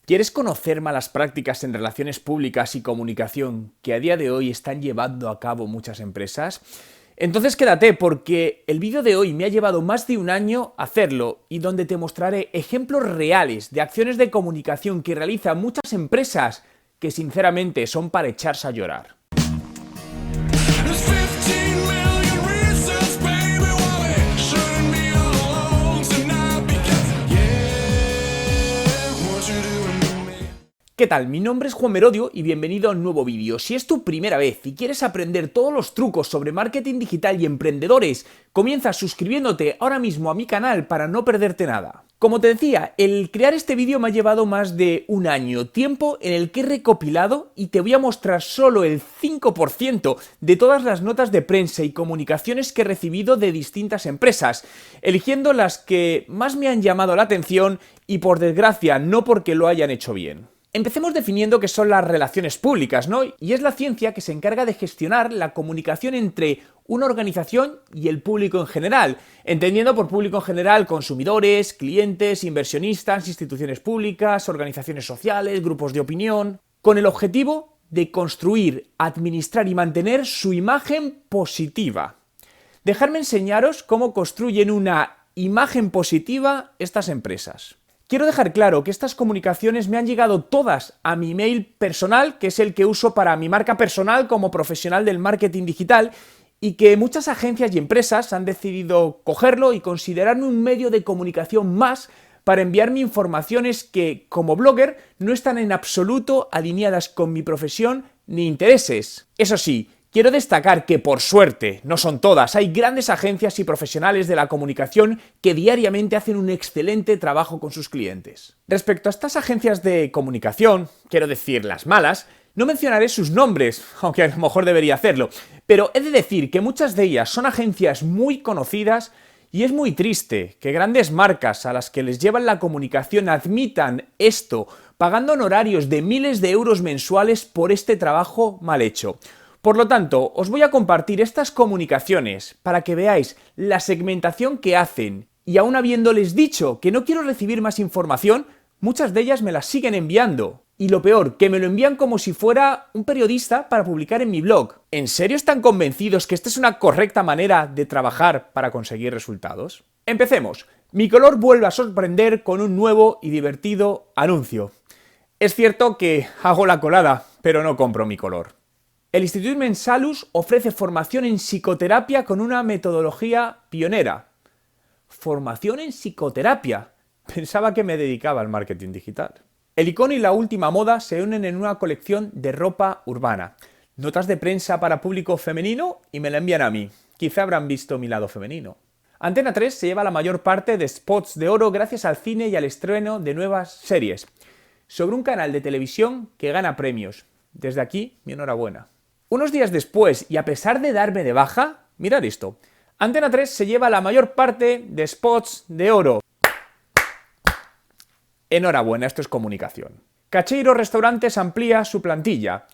¿Quieres conocer malas prácticas en relaciones públicas y comunicación que a día de hoy están llevando a cabo muchas empresas? Entonces quédate porque el vídeo de hoy me ha llevado más de un año hacerlo y donde te mostraré ejemplos reales de acciones de comunicación que realizan muchas empresas que sinceramente son para echarse a llorar. ¿Qué tal? Mi nombre es Juan Merodio y bienvenido a un nuevo vídeo. Si es tu primera vez y quieres aprender todos los trucos sobre marketing digital y emprendedores, comienza suscribiéndote ahora mismo a mi canal para no perderte nada. Como te decía, el crear este vídeo me ha llevado más de un año, tiempo en el que he recopilado y te voy a mostrar solo el 5% de todas las notas de prensa y comunicaciones que he recibido de distintas empresas, eligiendo las que más me han llamado la atención y por desgracia no porque lo hayan hecho bien. Empecemos definiendo qué son las relaciones públicas, ¿no? Y es la ciencia que se encarga de gestionar la comunicación entre una organización y el público en general, entendiendo por público en general consumidores, clientes, inversionistas, instituciones públicas, organizaciones sociales, grupos de opinión, con el objetivo de construir, administrar y mantener su imagen positiva. Dejadme enseñaros cómo construyen una imagen positiva estas empresas. Quiero dejar claro que estas comunicaciones me han llegado todas a mi email personal, que es el que uso para mi marca personal como profesional del marketing digital, y que muchas agencias y empresas han decidido cogerlo y considerarme un medio de comunicación más para enviarme informaciones que, como blogger, no están en absoluto alineadas con mi profesión ni intereses. Eso sí, quiero destacar que, por suerte, no son todas, hay grandes agencias y profesionales de la comunicación que diariamente hacen un excelente trabajo con sus clientes. Respecto a estas agencias de comunicación, quiero decir las malas, no mencionaré sus nombres, aunque a lo mejor debería hacerlo, pero he de decir que muchas de ellas son agencias muy conocidas y es muy triste que grandes marcas a las que les llevan la comunicación admitan esto, pagando honorarios de miles de euros mensuales por este trabajo mal hecho. Por lo tanto, os voy a compartir estas comunicaciones para que veáis la segmentación que hacen y aún habiéndoles dicho que no quiero recibir más información, muchas de ellas me las siguen enviando. Y lo peor, que me lo envían como si fuera un periodista para publicar en mi blog. ¿En serio están convencidos que esta es una correcta manera de trabajar para conseguir resultados? Empecemos. Mi color vuelve a sorprender con un nuevo y divertido anuncio. Es cierto que hago la colada, pero no compro mi color. El Institut Mensalus ofrece formación en psicoterapia con una metodología pionera. ¿Formación en psicoterapia? Pensaba que me dedicaba al marketing digital. El icono y la última moda se unen en una colección de ropa urbana. Notas de prensa para público femenino y me la envían a mí. Quizá habrán visto mi lado femenino. Antena 3 se lleva la mayor parte de spots de oro gracias al cine y al estreno de nuevas series. Sobre un canal de televisión que gana premios. Desde aquí, mi enhorabuena. Unos días después, y a pesar de darme de baja, mirad esto. Antena 3 se lleva la mayor parte de spots de oro. Enhorabuena, esto es comunicación. Cacheiro Restaurantes amplía su plantilla.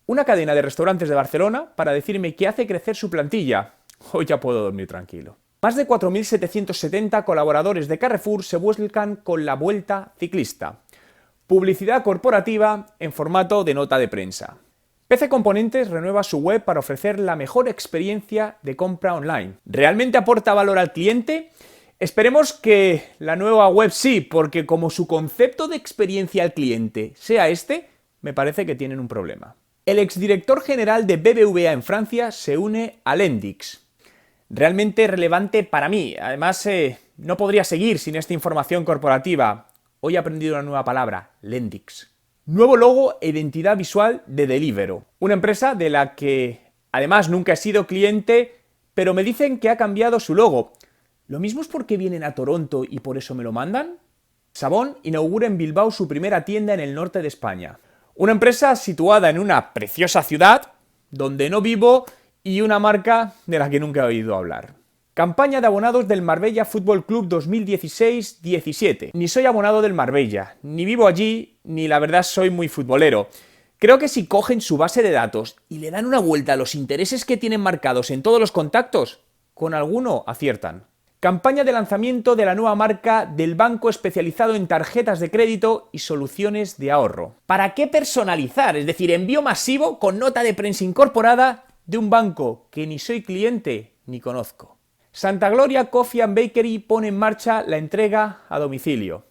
Una cadena de restaurantes de Barcelona para decirme que hace crecer su plantilla. Hoy ya puedo dormir tranquilo. Más de 4.770 colaboradores de Carrefour se vuelcan con la Vuelta Ciclista. Publicidad corporativa en formato de nota de prensa. PC Componentes renueva su web para ofrecer la mejor experiencia de compra online. ¿Realmente aporta valor al cliente? Esperemos que la nueva web sí, porque como su concepto de experiencia al cliente sea este, me parece que tienen un problema. El exdirector general de BBVA en Francia se une a Lendix. Realmente relevante para mí. Además, no podría seguir sin esta información corporativa. Hoy he aprendido una nueva palabra, Lendix. Nuevo logo e identidad visual de Deliveroo, una empresa de la que además nunca he sido cliente, pero me dicen que ha cambiado su logo. ¿Lo mismo es porque vienen a Toronto y por eso me lo mandan? Savon inaugura en Bilbao su primera tienda en el norte de España. Una empresa situada en una preciosa ciudad, donde no vivo, y una marca de la que nunca he oído hablar. Campaña de abonados del Marbella Fútbol Club 2016-17. Ni soy abonado del Marbella, ni vivo allí, ni la verdad soy muy futbolero. Creo que si cogen su base de datos y le dan una vuelta a los intereses que tienen marcados en todos los contactos, con alguno aciertan. Campaña de lanzamiento de la nueva marca del banco especializado en tarjetas de crédito y soluciones de ahorro. ¿Para qué personalizar? Es decir, envío masivo con nota de prensa incorporada de un banco que ni soy cliente ni conozco. Santa Gloria Coffee and Bakery pone en marcha la entrega a domicilio.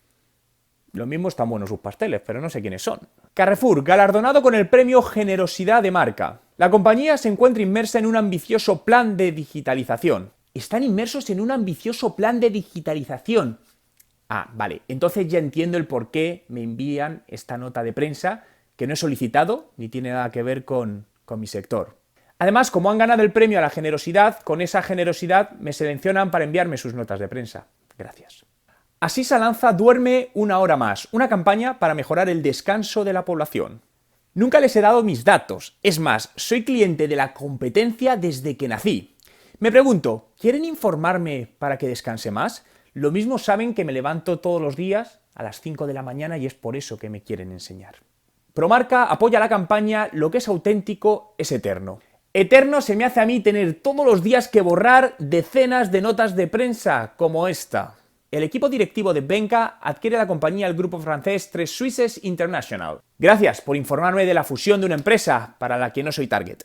Lo mismo están buenos sus pasteles, pero no sé quiénes son. Carrefour, galardonado con el premio Generosidad de Marca. La compañía se encuentra inmersa en un ambicioso plan de digitalización. Están inmersos en un ambicioso plan de digitalización. Ah, vale, entonces ya entiendo el por qué me envían esta nota de prensa, que no he solicitado, ni tiene nada que ver con mi sector. Además, como han ganado el premio a la generosidad, con esa generosidad me seleccionan para enviarme sus notas de prensa. Gracias. Asisa lanza Duerme una hora más, una campaña para mejorar el descanso de la población. Nunca les he dado mis datos, es más, soy cliente de la competencia desde que nací. Me pregunto, ¿quieren informarme para que descanse más? Lo mismo saben que me levanto todos los días a las 5 de la mañana y es por eso que me quieren enseñar. Promarca apoya la campaña Lo que es auténtico es eterno. Eterno se me hace a mí tener todos los días que borrar decenas de notas de prensa como esta. El equipo directivo de Benca adquiere la compañía del grupo francés Tres Suisses International. Gracias por informarme de la fusión de una empresa para la que no soy target.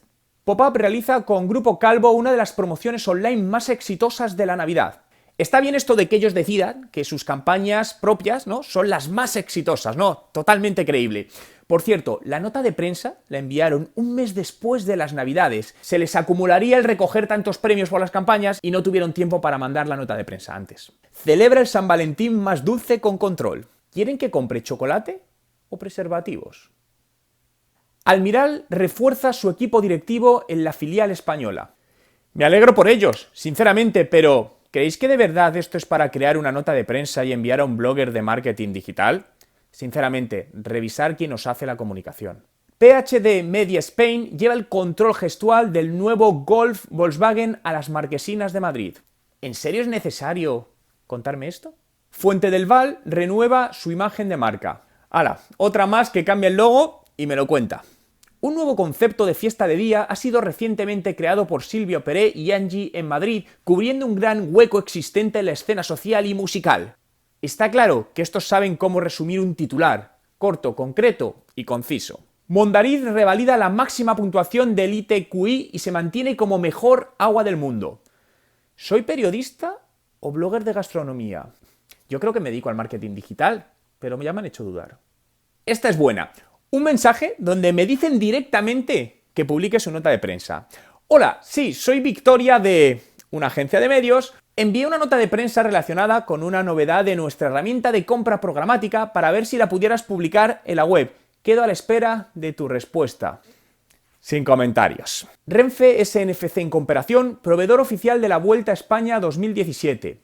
Pop-Up realiza con Grupo Calvo una de las promociones online más exitosas de la Navidad. Está bien esto de que ellos decidan que sus campañas propias, ¿no?, son las más exitosas, ¿no? Totalmente creíble. Por cierto, la nota de prensa la enviaron un mes después de las Navidades. Se les acumularía el recoger tantos premios por las campañas y no tuvieron tiempo para mandar la nota de prensa antes. Celebra el San Valentín más dulce con control. ¿Quieren que compre chocolate o preservativos? Almiral refuerza su equipo directivo en la filial española. Me alegro por ellos, sinceramente, pero ¿creéis que de verdad esto es para crear una nota de prensa y enviar a un blogger de marketing digital? Sinceramente, revisar quién os hace la comunicación. PhD Media Spain lleva el control gestual del nuevo Golf Volkswagen a las Marquesinas de Madrid. ¿En serio es necesario contarme esto? Fuente del Val renueva su imagen de marca. ¡Hala! Otra más que cambia el logo y me lo cuenta. Un nuevo concepto de fiesta de día ha sido recientemente creado por Silvio Peré y Angie en Madrid, cubriendo un gran hueco existente en la escena social y musical. Está claro que estos saben cómo resumir un titular, corto, concreto y conciso. Mondariz revalida la máxima puntuación del ITQI y se mantiene como mejor agua del mundo. ¿Soy periodista o blogger de gastronomía? Yo creo que me dedico al marketing digital, pero ya me han hecho dudar. Esta es buena. Un mensaje donde me dicen directamente que publique su nota de prensa. Hola, sí, soy Victoria de una agencia de medios. Envié una nota de prensa relacionada con una novedad de nuestra herramienta de compra programática para ver si la pudieras publicar en la web. Quedo a la espera de tu respuesta. Sin comentarios. Renfe SNFC en Comparación, proveedor oficial de la Vuelta a España 2017.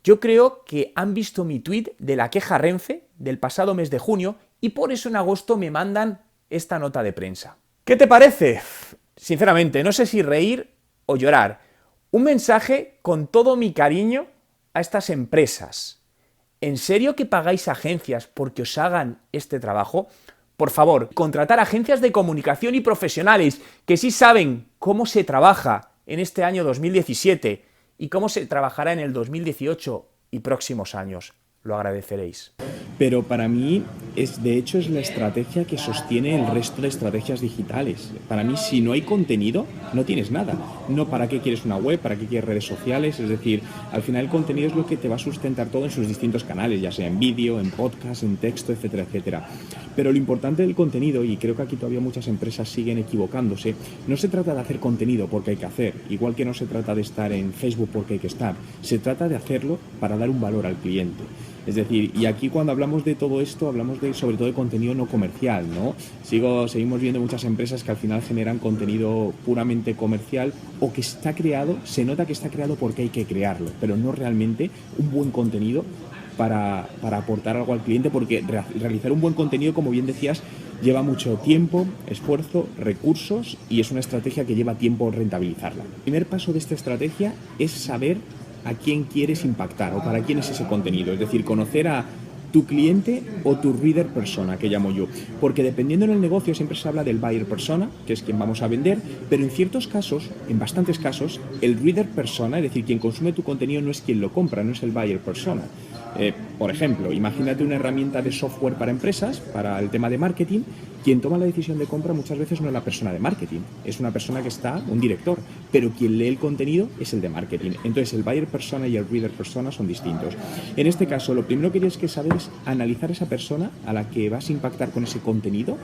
Yo creo que han visto mi tuit de la queja Renfe del pasado mes de junio y por eso en agosto me mandan esta nota de prensa. ¿Qué te parece? Sinceramente, no sé si reír o llorar. Un mensaje con todo mi cariño a estas empresas. ¿En serio que pagáis agencias porque os hagan este trabajo? Por favor, contratar agencias de comunicación y profesionales que sí saben cómo se trabaja en este año 2017 y cómo se trabajará en el 2018 y próximos años. Lo agradeceréis. Pero para mí, de hecho, es la estrategia que sostiene el resto de estrategias digitales. Para mí, si no hay contenido, no tienes nada. No, ¿para qué quieres una web? ¿Para qué quieres redes sociales? Es decir, al final el contenido es lo que te va a sustentar todo en sus distintos canales, ya sea en vídeo, en podcast, en texto, etcétera, etcétera. Pero lo importante del contenido, y creo que aquí todavía muchas empresas siguen equivocándose, no se trata de hacer contenido porque hay que hacer, igual que no se trata de estar en Facebook porque hay que estar. Se trata de hacerlo para dar un valor al cliente. Es decir, y aquí cuando hablamos de todo esto, hablamos sobre todo de contenido no comercial, ¿no? Seguimos viendo muchas empresas que al final generan contenido puramente comercial o que está creado, se nota que está creado porque hay que crearlo, pero no realmente un buen contenido para aportar algo al cliente, porque realizar un buen contenido, como bien decías, lleva mucho tiempo, esfuerzo, recursos y es una estrategia que lleva tiempo rentabilizarla. El primer paso de esta estrategia es saber a quién quieres impactar o para quién es ese contenido, es decir, conocer a tu cliente o tu reader persona, que llamo yo. Porque dependiendo del negocio siempre se habla del buyer persona, que es quien vamos a vender, pero en ciertos casos, en bastantes casos, el reader persona, es decir, quien consume tu contenido no es quien lo compra, no es el buyer persona. Por ejemplo, imagínate una herramienta de software para empresas, para el tema de marketing. Quien toma la decisión de compra muchas veces no es la persona de marketing, es una persona que está, un director, pero quien lee el contenido es el de marketing. Entonces el buyer persona y el reader persona son distintos. En este caso, lo primero que tienes que saber es analizar a esa persona a la que vas a impactar con ese contenido.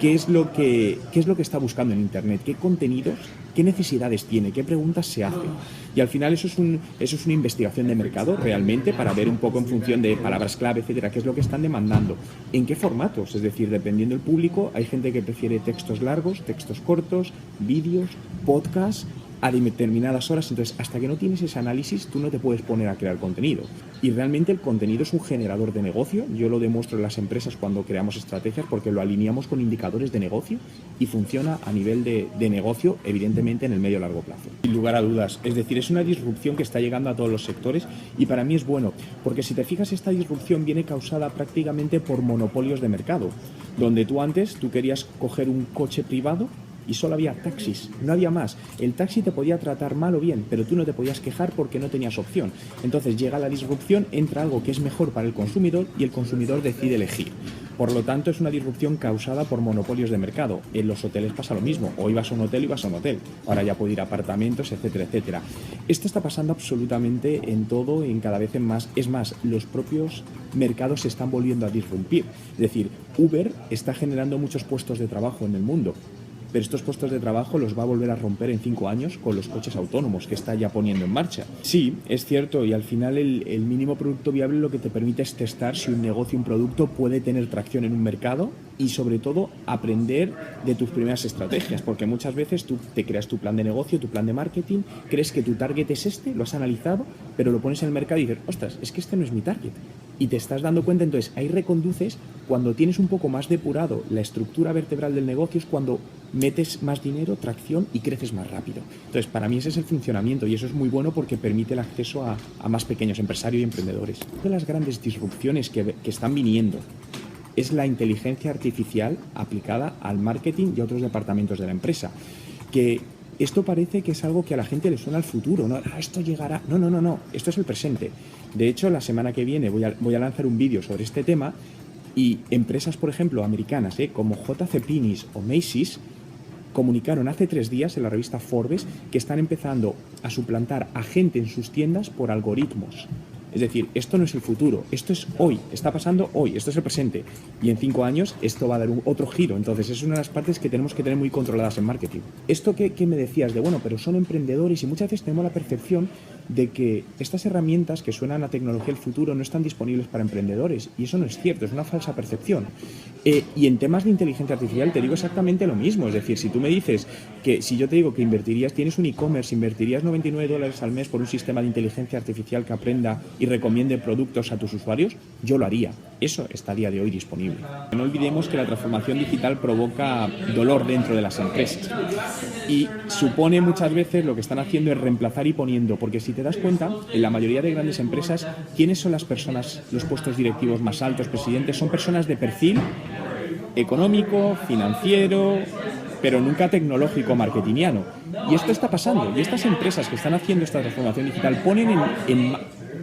¿Qué es lo que está buscando en Internet? ¿Qué contenidos? ¿Qué necesidades tiene? ¿Qué preguntas se hace? Y al final eso es una investigación de mercado realmente para ver un poco en función de palabras clave, etcétera, qué es lo que están demandando. ¿En qué formatos? Es decir, dependiendo del público, hay gente que prefiere textos largos, textos cortos, vídeos, podcasts, a determinadas horas. Entonces, hasta que no tienes ese análisis, tú no te puedes poner a crear contenido. Y realmente el contenido es un generador de negocio. Yo lo demuestro en las empresas cuando creamos estrategias porque lo alineamos con indicadores de negocio y funciona a nivel de negocio, evidentemente en el medio y largo plazo. Sin lugar a dudas. Es decir, es una disrupción que está llegando a todos los sectores y para mí es bueno, porque si te fijas, esta disrupción viene causada prácticamente por monopolios de mercado, donde tú querías coger un coche privado y solo había taxis, no había más. El taxi te podía tratar mal o bien, pero tú no te podías quejar porque no tenías opción. Entonces llega la disrupción, entra algo que es mejor para el consumidor y el consumidor decide elegir. Por lo tanto, es una disrupción causada por monopolios de mercado. En los hoteles pasa lo mismo. O ibas a un hotel, ibas a un hotel. Ahora ya puede ir a apartamentos, etcétera, etcétera. Esto está pasando absolutamente en todo, en cada vez en más. Es más, los propios mercados se están volviendo a disrumpir. Es decir, Uber está generando muchos puestos de trabajo en el mundo. Pero estos puestos de trabajo los va a volver a romper en 5 años con los coches autónomos que está ya poniendo en marcha. Sí, es cierto, y al final el mínimo producto viable lo que te permite es testar si un negocio, un producto puede tener tracción en un mercado y sobre todo aprender de tus primeras estrategias, porque muchas veces tú te creas tu plan de negocio, tu plan de marketing, crees que tu target es este, lo has analizado, pero lo pones en el mercado y dices, ostras, es que este no es mi target. Y te estás dando cuenta, entonces ahí reconduces cuando tienes un poco más depurado la estructura vertebral del negocio, es cuando metes más dinero, tracción y creces más rápido. Entonces, para mí ese es el funcionamiento y eso es muy bueno porque permite el acceso a más pequeños empresarios y emprendedores. Una de las grandes disrupciones que están viniendo es la inteligencia artificial aplicada al marketing y a otros departamentos de la empresa. Que esto parece que es algo que a la gente le suena al futuro, ¿no? Esto llegará. No, esto es el presente. De hecho, la semana que viene voy a lanzar un vídeo sobre este tema y empresas, por ejemplo, americanas, como JC Penney o Macy's, comunicaron hace 3 días en la revista Forbes que están empezando a suplantar a gente en sus tiendas por algoritmos. Es decir, esto no es el futuro, esto es hoy, está pasando hoy, esto es el presente. Y en 5 años esto va a dar otro giro. Entonces es una de las partes que tenemos que tener muy controladas en marketing. Esto que me decías de, bueno, pero son emprendedores y muchas veces tenemos la percepción de que estas herramientas que suenan a tecnología del futuro no están disponibles para emprendedores. Y eso no es cierto, es una falsa percepción. Y en temas de inteligencia artificial te digo exactamente lo mismo. Es decir, si tú me dices que si yo te digo que tienes un e-commerce, invertirías $99 al mes por un sistema de inteligencia artificial que aprenda y recomiende productos a tus usuarios, yo lo haría. Eso está a día de hoy disponible. No olvidemos que la transformación digital provoca dolor dentro de las empresas y supone muchas veces lo que están haciendo es reemplazar y poniendo, porque si te das cuenta, en la mayoría de grandes empresas, ¿quiénes son las personas, los puestos directivos más altos, presidentes? Son personas de perfil económico, financiero, pero nunca tecnológico, marketingiano. Y esto está pasando. Y estas empresas que están haciendo esta transformación digital ponen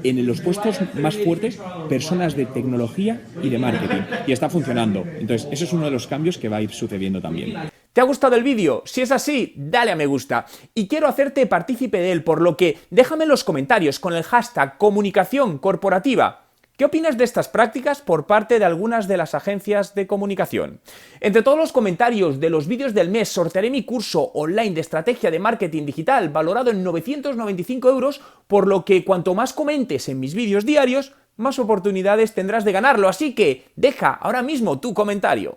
en los puestos más fuertes personas de tecnología y de marketing. Y está funcionando. Entonces, eso es uno de los cambios que va a ir sucediendo también. ¿Te ha gustado el vídeo? Si es así, dale a me gusta. Y quiero hacerte partícipe de él, por lo que déjame en los comentarios con el hashtag comunicación corporativa. ¿Qué opinas de estas prácticas por parte de algunas de las agencias de comunicación? Entre todos los comentarios de los vídeos del mes sortearé mi curso online de estrategia de marketing digital valorado en 995 €, por lo que cuanto más comentes en mis vídeos diarios, más oportunidades tendrás de ganarlo. Así que deja ahora mismo tu comentario.